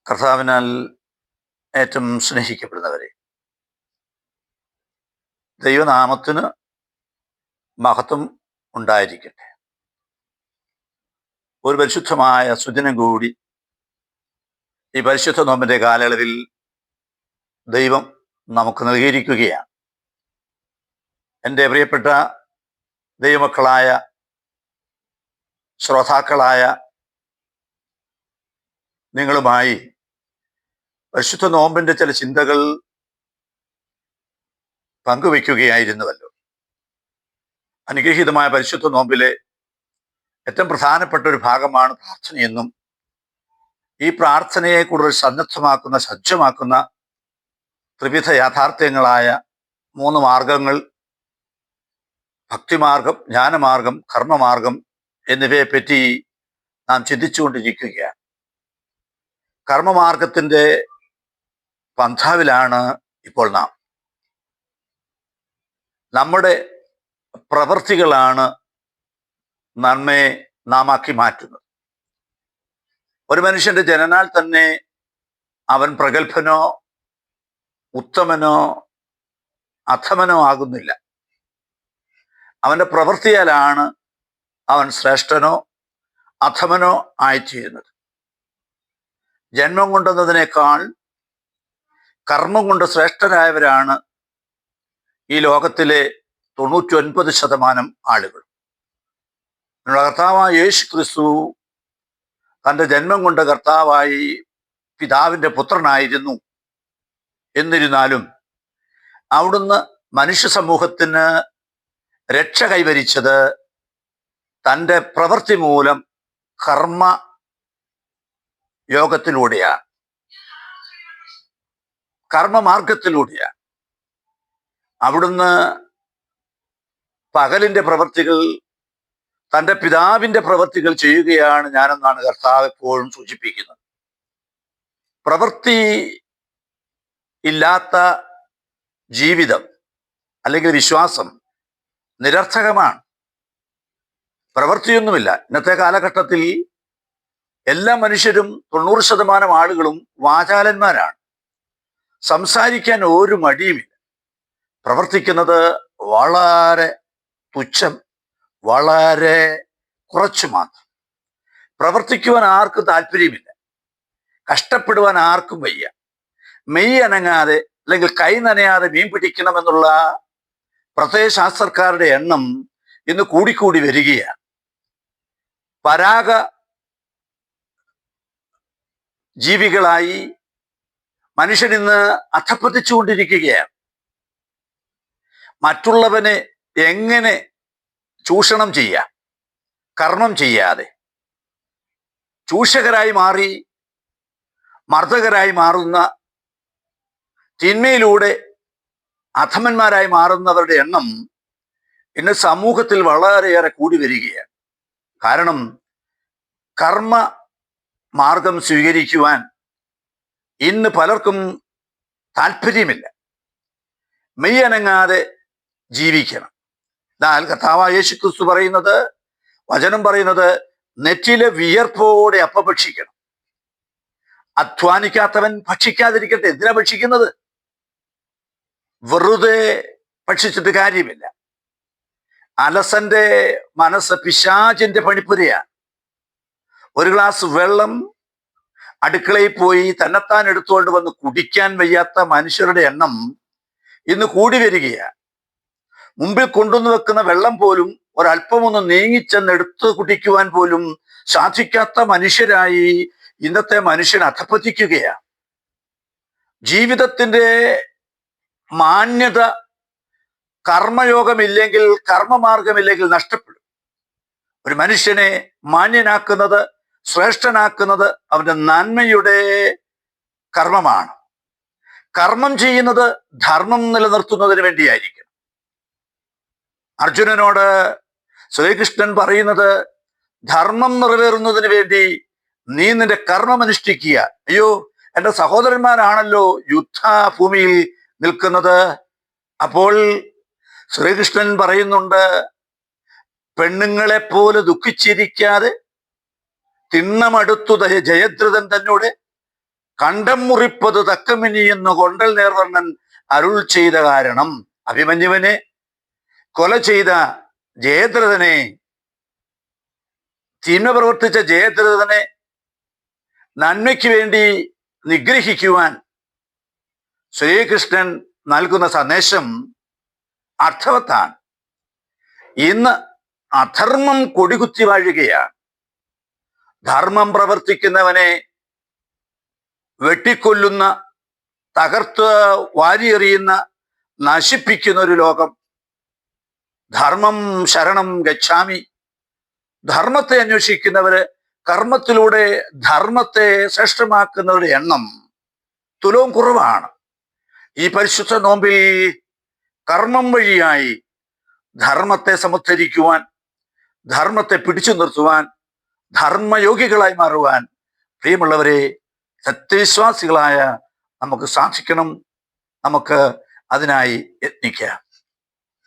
കർത്താവിനാൽ ഏറ്റവും സ്നേഹിക്കപ്പെടുന്നവരെ, ദൈവനാമത്തിന് മഹത്വം ഉണ്ടായിരിക്കട്ടെ. ഒരു പരിശുദ്ധമായ സുദിനം കൂടി ഈ പരിശുദ്ധ നോമ്പിൻ്റെ കാലയളവിൽ ദൈവം നമുക്ക് നൽകിയിരിക്കുകയാണ്. എൻ്റെ പ്രിയപ്പെട്ട ദൈവമക്കളായ ശ്രോതാക്കളായ നിങ്ങളുമായി പരിശുദ്ധ നോമ്പിൻ്റെ ചില ചിന്തകൾ പങ്കുവയ്ക്കുകയായിരുന്നുവല്ലോ. അനുഗ്രഹീതമായ പരിശുദ്ധ നോമ്പിലെ ഏറ്റവും പ്രധാനപ്പെട്ട ഒരു ഭാഗമാണ് പ്രാർത്ഥനയെന്നും ഈ പ്രാർത്ഥനയെ കൂടുതൽ സന്നദ്ധമാക്കുന്ന, സജ്ജമാക്കുന്ന ത്രിവിധ യാഥാർത്ഥ്യങ്ങളായ 3 മാർഗങ്ങൾ, ഭക്തിമാർഗം, ജ്ഞാനമാർഗം, കർമ്മമാർഗം എന്നിവയെപ്പറ്റി നാം ചിന്തിച്ചുകൊണ്ടിരിക്കുകയാണ്. കർമ്മമാർഗത്തിൻ്റെ പന്ഥാവിലാണ് ഇപ്പോൾ നമ്മുടെ പ്രവൃത്തികളാണ് നന്മയെ നാമാക്കി മാറ്റുന്നത്. ഒരു മനുഷ്യന്റെ ജനനാൽ തന്നെ അവൻ പ്രഗത്ഭനോ ഉത്തമനോ അധമനോ ആകുന്നില്ല. അവന്റെ പ്രവൃത്തിയാലാണ് അവൻ ശ്രേഷ്ഠനോ അധമനോ ആയിത്തീരുന്നത്. ജന്മം കൊണ്ടെന്നതിനേക്കാൾ കർമ്മം കൊണ്ട് ശ്രേഷ്ഠരായവരാണ് ഈ ലോകത്തിലെ 99% ആളുകൾ. കർത്താവായ യേശു ക്രിസ്തു തൻ്റെ ജന്മം കൊണ്ട് കർത്താവായി പിതാവിൻ്റെ പുത്രനായിരുന്നു. എന്നിരുന്നാലും അവിടുന്ന് മനുഷ്യ സമൂഹത്തിന് രക്ഷ കൈവരിച്ചത് തൻ്റെ പ്രവൃത്തി മൂലം കർമ്മ യോഗത്തിലൂടെയാണ്, കർമ്മമാർഗത്തിലൂടെയാണ്. അവിടുന്ന് പകലിൻ്റെ പ്രവൃത്തികൾ, തൻ്റെ പിതാവിൻ്റെ പ്രവൃത്തികൾ ചെയ്യുകയാണ് ഞാനെന്നാണ് കർത്താവ് എപ്പോഴും സൂചിപ്പിക്കുന്നത്. പ്രവൃത്തി ഇല്ലാത്ത ജീവിതം അല്ലെങ്കിൽ വിശ്വാസം നിരർത്ഥകമാണ്. പ്രവൃത്തിയൊന്നുമില്ല. ഇന്നത്തെ കാലഘട്ടത്തിൽ എല്ലാ മനുഷ്യരും 90% ആളുകളും വാചാലന്മാരാണ്. സംസാരിക്കാൻ ഒരു മടിയുമില്ല. പ്രവർത്തിക്കുന്നത് വളരെ തുച്ഛം, വളരെ കുറച്ചു മാത്രം. പ്രവർത്തിക്കുവാൻ ആർക്കും താല്പര്യമില്ല. കഷ്ടപ്പെടുവാൻ ആർക്കും വയ്യ. മെയ് അനങ്ങാതെ അല്ലെങ്കിൽ കൈ നനയാതെ മീൻ പിടിക്കണമെന്നുള്ള പ്രത്യയശാസ്ത്രക്കാരുടെ എണ്ണം ഇന്ന് കൂടിക്കൂടി വരികയാണ്. പരാഗ ജീവികളായി മനുഷ്യൻ ഇന്ന് അധപ്പതിച്ചുകൊണ്ടിരിക്കുകയാണ്. മറ്റുള്ളവനെ എങ്ങനെ ചൂഷണം ചെയ്യാം, കർമ്മം ചെയ്യാതെ ചൂഷകരായി മാറി മർദ്ദകരായി മാറുന്ന, തിന്മയിലൂടെ അധമന്മാരായി മാറുന്നവരുടെ എണ്ണം ഇന്ന് സമൂഹത്തിൽ വളരെയേറെ കൂടി വരികയാണ്. കാരണം കർമ്മ മാർഗം സ്വീകരിക്കുവാൻ ഇന്ന് പലർക്കും താല്പര്യമില്ല. മെയ് അനങ്ങാതെ ജീവിക്കണം. എന്നാൽ കർത്താവായ യേശു ക്രിസ്തു പറയുന്നത്, വചനം പറയുന്നത്, നെറ്റിയിലെ വിയർപ്പോടെ അപ്പം ഭക്ഷിക്കണം. അധ്വാനിക്കാത്തവൻ ഭക്ഷിക്കാതിരിക്കട്ടെ. എന്തിനാ ഭക്ഷിക്കുന്നത്? വെറുതെ ഭക്ഷിച്ചിട്ട് കാര്യമില്ല. അലസന്റെ മനസ്സ് പിശാചിന്റെ പണിപ്പുരയാണ്. ഒരു ഗ്ലാസ് വെള്ളം അടുക്കളയിൽ പോയി തന്നെത്താൻ എടുത്തുകൊണ്ട് വന്ന് കുടിക്കാൻ വയ്യാത്ത മനുഷ്യരുടെ എണ്ണം ഇന്ന് കൂടി വരികയാണ്. മുമ്പിൽ കൊണ്ടുവന്ന് വെക്കുന്ന വെള്ളം പോലും ഒരല്പമൊന്ന് നീങ്ങിച്ചെന്ന് എടുത്ത് കുടിക്കുവാൻ പോലും സാധിക്കാത്ത മനുഷ്യരായി ഇന്നത്തെ മനുഷ്യൻ അധപ്പതിക്കുകയാണ്. ജീവിതത്തിൻ്റെ മാന്യത കർമ്മയോഗമില്ലെങ്കിൽ, കർമ്മമാർഗമില്ലെങ്കിൽ നഷ്ടപ്പെടും. ഒരു മനുഷ്യനെ മാന്യനാക്കുന്നത്, ശ്രേഷ്ഠനാക്കുന്നത് അവന്റെ നന്മയുടെ കർമ്മമാണ്. കർമ്മം ചെയ്യുന്നത് ധർമ്മം നിലനിർത്തുന്നതിന് വേണ്ടിയായിരിക്കും. അർജുനനോട് ശ്രീകൃഷ്ണൻ പറയുന്നത്, ധർമ്മം നിറവേറുന്നതിന് വേണ്ടി നീ നിന്റെ കർമ്മം അനുഷ്ഠിക്കുക. അയ്യോ, എൻ്റെ സഹോദരന്മാരാണല്ലോ യുദ്ധഭൂമിയിൽ നിൽക്കുന്നത്. അപ്പോൾ ശ്രീകൃഷ്ണൻ പറയുന്നുണ്ട്, പെണ്ണുങ്ങളെപ്പോലെ ദുഃഖിച്ചിരിക്കാതെ തിണ്ണമടുത്തു ജയദ്രഥൻ തന്നോട് കണ്ടം മുറിപ്പത് തക്കമിനി എന്ന് കൊണ്ടൽ നേർവർണ്ണൻ അരുൾ ചെയ്ത കാരണം അഭിമന്യുവിനെ കൊല ചെയ്ത ജയദ്രഥനെ, തിന്മ പ്രവർത്തിച്ച ജയദ്രഥനെ നന്മയ്ക്ക് വേണ്ടി നിഗ്രഹിക്കുവാൻ ശ്രീകൃഷ്ണൻ നൽകുന്ന സന്ദേശം അർത്ഥവത്താണ്. ഇന്ന് അധർമ്മം കൊടികുത്തി വാഴുകയാണ്. ധർമ്മം പ്രവർത്തിക്കുന്നവനെ വെട്ടിക്കൊല്ലുന്ന, തകർത്ത് വാരിയെറിയുന്ന, നശിപ്പിക്കുന്ന ഒരു ലോകം. ധർമ്മം ശരണം ഗച്ഛാമി. ധർമ്മത്തെ അന്വേഷിക്കുന്നവര്, കർമ്മത്തിലൂടെ ധർമ്മത്തെ ശ്രേഷ്ഠമാക്കുന്നവരുടെ എണ്ണം തുലവും കുറവാണ്. ഈ പരിശുദ്ധ നോമ്പിൽ കർമ്മം വഴിയായി ധർമ്മത്തെ സമുദ്ധരിക്കുവാൻ, ധർമ്മത്തെ പിടിച്ചു നിർത്തുവാൻ, ധർമ്മയോഗികളായി മാറുവാൻ പ്രിയമുള്ളവരെ, സത്യവിശ്വാസികളായ നമുക്ക് സാധിക്കണം. നമുക്ക് അതിനായി യത്നിക്കാം.